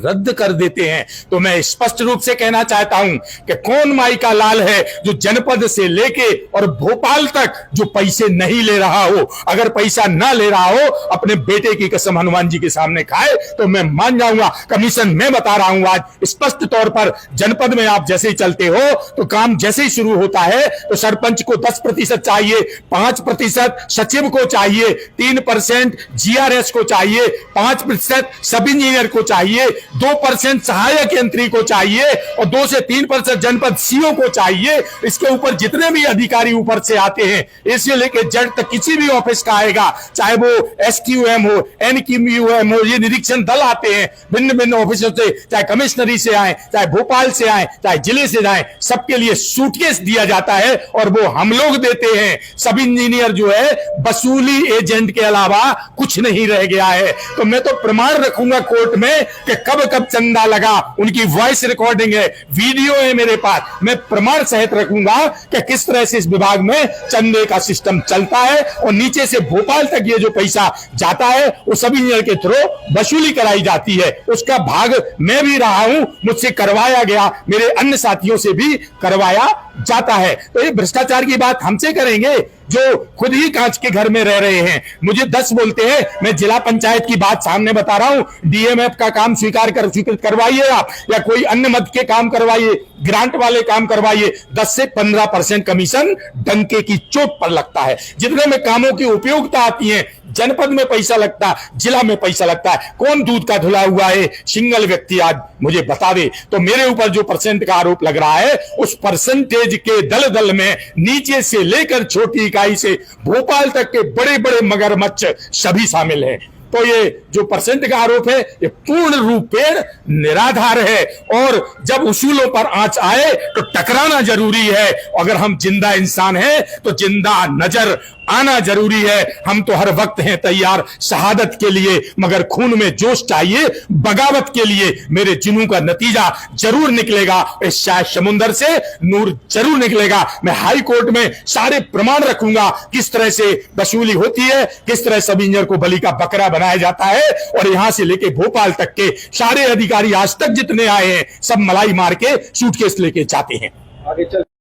रद्द कर देते हैं। तो मैं स्पष्ट रूप से कहना चाहता हूं कि कौन माई का लाल है जो जनपद से लेके और भोपाल तक जो पैसे नहीं ले रहा हो। अगर पैसा ना ले रहा हो, अपने बेटे की कसम हनुमान जी के सामने खाए तो मैं मान जाऊंगा। कमीशन मैं बता रहा हूं आज स्पष्ट तौर पर, जनपद में आप जैसे ही चलते हो तो काम जैसे ही शुरू होता है तो सरपंच को 10% चाहिए, 5% सचिव को चाहिए, 3% GRS को चाहिए, 5% सब इंजीनियर को चाहिए, 2% सहायक यंत्री को चाहिए और 2 से 3% जनपद CO को चाहिए। इसके ऊपर जितने भी अधिकारी ऊपर से आते हैं, इससे लेके जज तक किसी भी ऑफिस का आएगा, चाहे वो SQM हो, NQM हो, ये निरीक्षण दल आते हैं भिन्न भिन्न ऑफिसों से, चाहे कमिश्नरी से आए, चाहे भोपाल से आए, चाहे जिले से आए, सबके लिए सूटकेस दिया जाता है और वो हम लोग देते हैं। सब इंजीनियर जो है वसूली एजेंट के अलावा कुछ नहीं रह गया है। तो मैं तो प्रमाण रखूंगा कोर्ट में कि कब कब चंदा लगा, उनकी वॉइस रिकॉर्डिंग है, वीडियो है मेरे पास, मैं प्रमाण सहित रखूंगा कि किस तरह से इस विभाग में चंदे का सिस्टम चलता है और नीचे से भोपाल तक ये जो पैसा जाता है वो सब इंजीनियर के थ्रू वसूली कराई जाती है। उसका भाग मैं भी रहा हूं, मुझसे करवाया गया, मेरे अन्य साथियों से भी करवाया जाता है। तो ये भ्रष्टाचार की बात हमसे करेंगे जो खुद ही कांच के घर में रह रहे हैं। मुझे 10 बोलते हैं, मैं जिला पंचायत की बात सामने बता रहा हूं। DMF का काम स्वीकृत करवाइए आप, या कोई अन्य मद के काम करवाइए, ग्रांट वाले काम करवाइए, 10 से 15% कमीशन डंके की चोट पर लगता है। जितने में कामों की उपयोगिता आती है, जनपद में पैसा लगता है, जिला में पैसा लगता है। कौन दूध का धुला हुआ है सिंगल व्यक्ति आज मुझे बता दे। तो मेरे ऊपर जो परसेंट का आरोप लग रहा है, उस परसेंटेज के दल में नीचे से लेकर छोटी इकाई से भोपाल तक के बड़े बड़े मगरमच्छ सभी शामिल हैं। तो ये जो परसेंट का आरोप है ये पूर्ण रूपेण निराधार है और जब उसूलों पर आंच आए तो टकराना जरूरी है। अगर हम जिंदा इंसान हैं तो जिंदा नजर आना जरूरी है। हम तो हर वक्त हैं तैयार शहादत के लिए, मगर खून में जोश चाहिए बगावत के लिए। मेरे जुनून का नतीजा जरूर निकलेगा, इस शायद समुंदर से नूर जरूर निकलेगा। मैं हाई कोर्ट में सारे प्रमाण रखूंगा किस तरह से वसूली होती है, किस तरह सब इंजीनियर को बलि का बकरा बनाया जाता है। और यहां से लेके भोपाल तक के सारे अधिकारी आज तक जितने आए हैं सब मलाई मार के सूटकेस लेके जाते हैं। आगे चल